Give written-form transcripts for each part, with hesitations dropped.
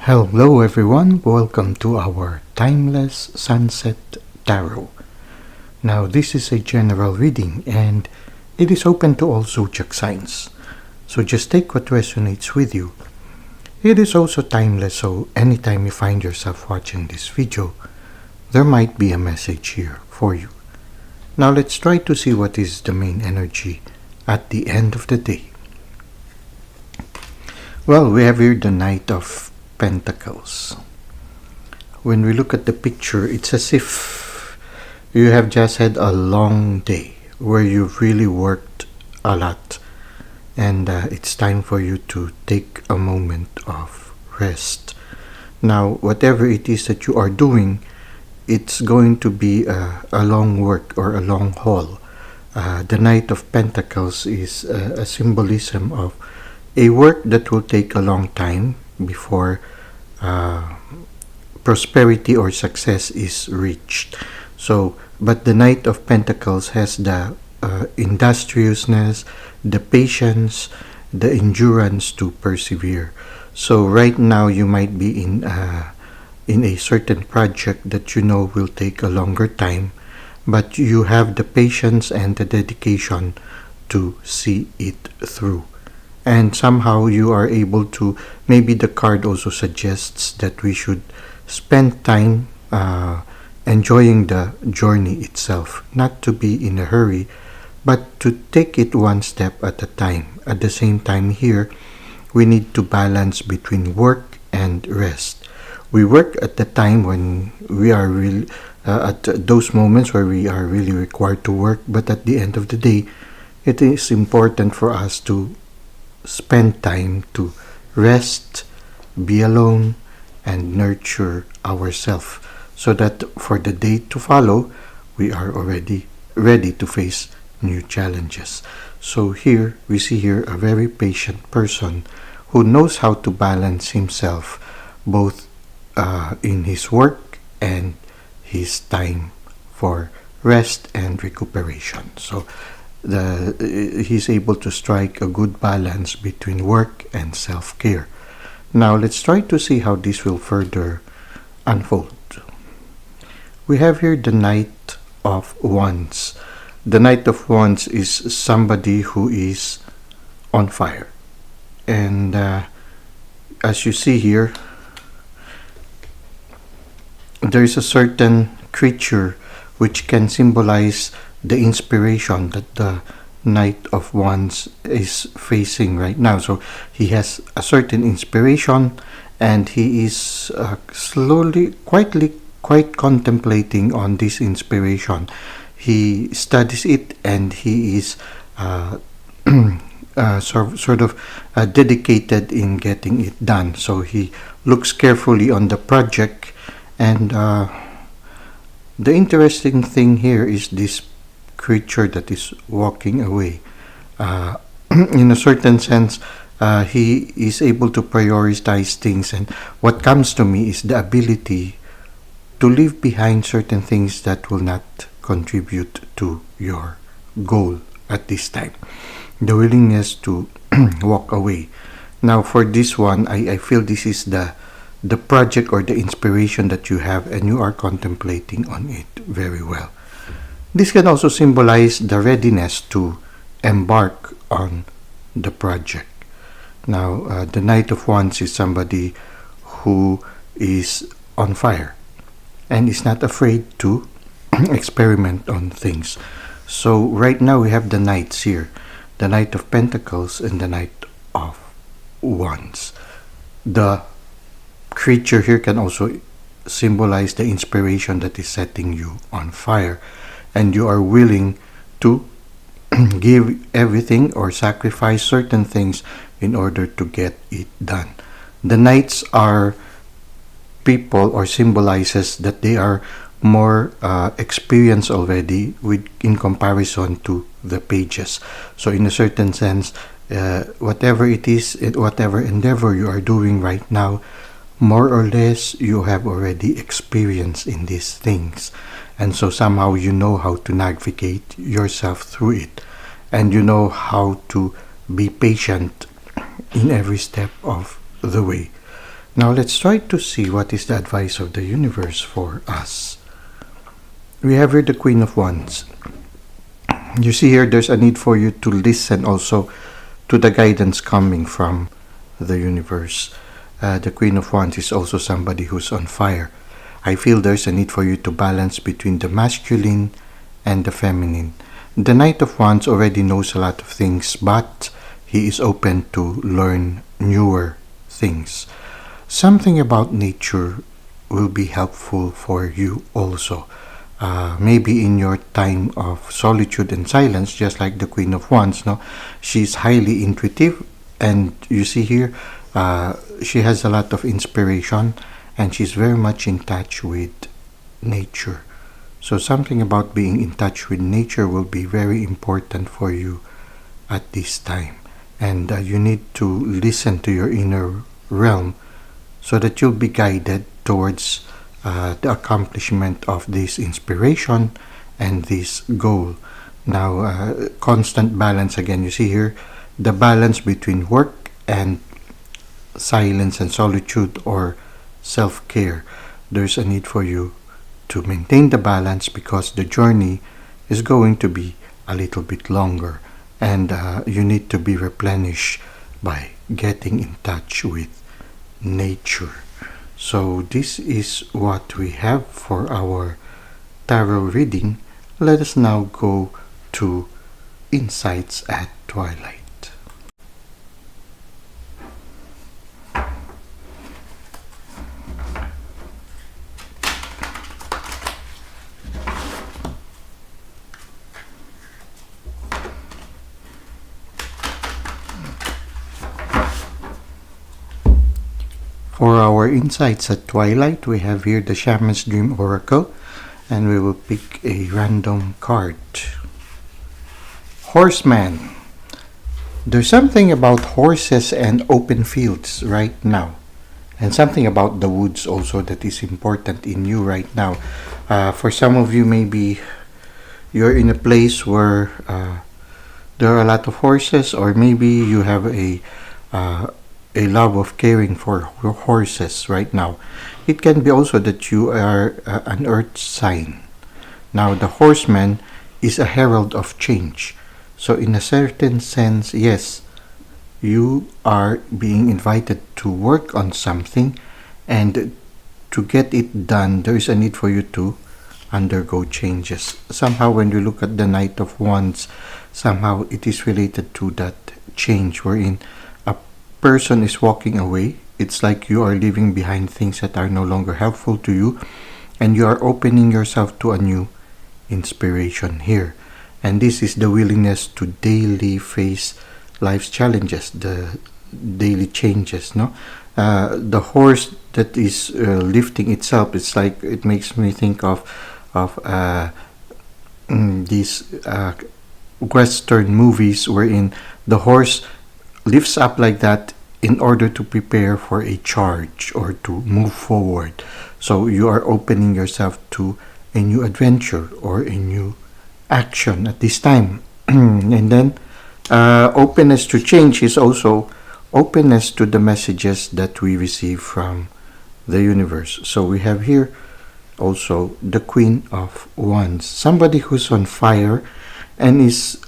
Hello everyone, welcome to our Timeless Sunset Tarot. Now this is a general reading and it is open to all zodiac signs. So just take what resonates with you. It is also timeless, so anytime you find yourself watching this video, there might be a message here for you. Now let's try to see what is the main energy at the end of the day. Well, we have here the Knight of Pentacles. When we look at the picture, it's as if you have just had a long day where you've really worked a lot and it's time for you to take a moment of rest. Now, whatever it is that you are doing, it's going to be a long work or a long haul. The Knight of Pentacles is a symbolism of a work that will take a long time before prosperity or success is reached. But the Knight of Pentacles has the industriousness, the patience, the endurance to persevere. So right now you might be in a certain project that you know will take a longer time, but you have the patience and the dedication to see it through. And somehow you are able to, maybe the card also suggests that we should spend time enjoying the journey itself, not to be in a hurry, but to take it one step at a time. At the same time here, we need to balance between work and rest. We work at the time when we are really, at those moments where we are really required to work, but at the end of the day, it is important for us to spend time to rest, be alone, and nurture ourselves so that for the day to follow, we are already ready to face new challenges. So here, we see here a very patient person who knows how to balance himself both in his work and his time for rest and recuperation. So he's able to strike a good balance between work and self-care. Now let's try to see how this will further unfold. We have here the Knight of Wands. The Knight of Wands is somebody who is on fire. And as you see here, there is a certain creature which can symbolize the inspiration that the Knight of Wands is facing right now. So he has a certain inspiration and he is quite contemplating on this inspiration. He studies it and he is dedicated in getting it done. So he looks carefully on the project, and the interesting thing here is this creature that is walking away. In a certain sense, he is able to prioritize things, and what comes to me is the ability to leave behind certain things that will not contribute to your goal at this time. The willingness to walk away. Now for this one, I feel this is the project or the inspiration that you have and you are contemplating on it very well. This can also symbolize the readiness to embark on the project. Now, the Knight of Wands is somebody who is on fire and is not afraid to experiment on things. So right now we have the Knights here, the Knight of Pentacles and the Knight of Wands. The creature here can also symbolize the inspiration that is setting you on fire, and you are willing to give everything or sacrifice certain things in order to get it done. The Knights are people or symbolizes that they are more experienced already in comparison to the pages. So in a certain sense, whatever it is, whatever endeavor you are doing right now, more or less you have already experience in these things, and so somehow you know how to navigate yourself through it, and you know how to be patient in every step of the way. Now let's try to see what is the advice of the universe for us. We have here the Queen of Wands. You see here there's a need for you to listen also to the guidance coming from the universe. The Queen of Wands is also somebody who's on fire. I feel there's a need for you to balance between the masculine and the feminine. The Knight of Wands already knows a lot of things, but he is open to learn newer things. Something about nature will be helpful for you also. Maybe in your time of solitude and silence, just like the Queen of Wands, no, she's highly intuitive, and you see here, she has a lot of inspiration, and she's very much in touch with nature. So something about being in touch with nature will be very important for you at this time, and you need to listen to your inner realm so that you'll be guided towards the accomplishment of this inspiration and this goal. Now, constant balance again. You see here the balance between work and silence and solitude or self-care. There's a need for you to maintain the balance because the journey is going to be a little bit longer, and you need to be replenished by getting in touch with nature. So this is what we have for our tarot reading. Let us now go to Insights at Twilight. For our Insights at Twilight, we have here the Shaman's Dream Oracle, and we will pick a random card. Horseman. There's something about horses and open fields right now, and something about the woods also that is important in you right now. For some of you, maybe you're in a place where there are a lot of horses, or maybe you have a love of caring for horses right now. It can be also that you are an earth sign. Now, the horseman is a herald of change. So in a certain sense, yes, you are being invited to work on something, and to get it done, there is a need for you to undergo changes. Somehow when you look at the Knight of Wands, somehow it is related to that change wherein person is walking away. It's like you are leaving behind things that are no longer helpful to you, and you are opening yourself to a new inspiration here. And this is the willingness to daily face life's challenges, the daily changes. No, the horse that is lifting itself. It's like it makes me think of these Western movies wherein the horse lifts up like that in order to prepare for a charge or to move forward. So you are opening yourself to a new adventure or a new action at this time. And then openness to change is also openness to the messages that we receive from the universe. So we have here also the Queen of Wands, somebody who's on fire and is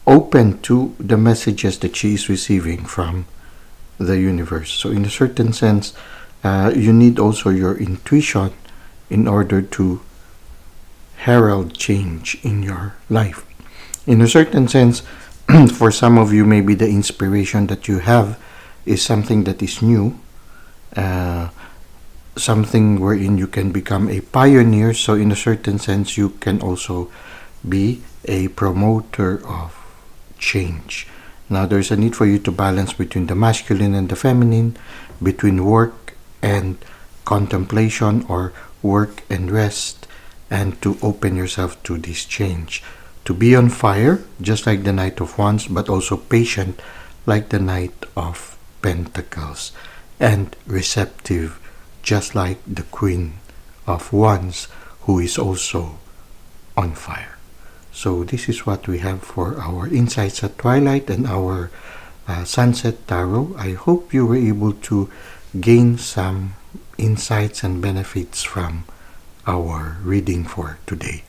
open to the messages that she is receiving from the universe. So in a certain sense, you need also your intuition in order to herald change in your life. In a certain sense, for some of you, maybe the inspiration that you have is something that is new, something wherein you can become a pioneer. So in a certain sense, you can also be a promoter of change. Now, there's a need for you to balance between the masculine and the feminine, between work and contemplation or work and rest, and to open yourself to this change. To be on fire, just like the Knight of Wands, but also patient, like the Knight of Pentacles, and receptive, just like the Queen of Wands, who is also on fire. So this is what we have for our Insights at Twilight and our Sunset Tarot. I hope you were able to gain some insights and benefits from our reading for today.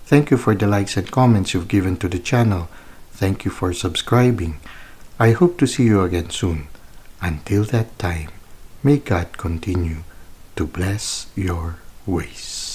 Thank you for the likes and comments you've given to the channel. Thank you for subscribing. I hope to see you again soon. Until that time, may God continue to bless your ways.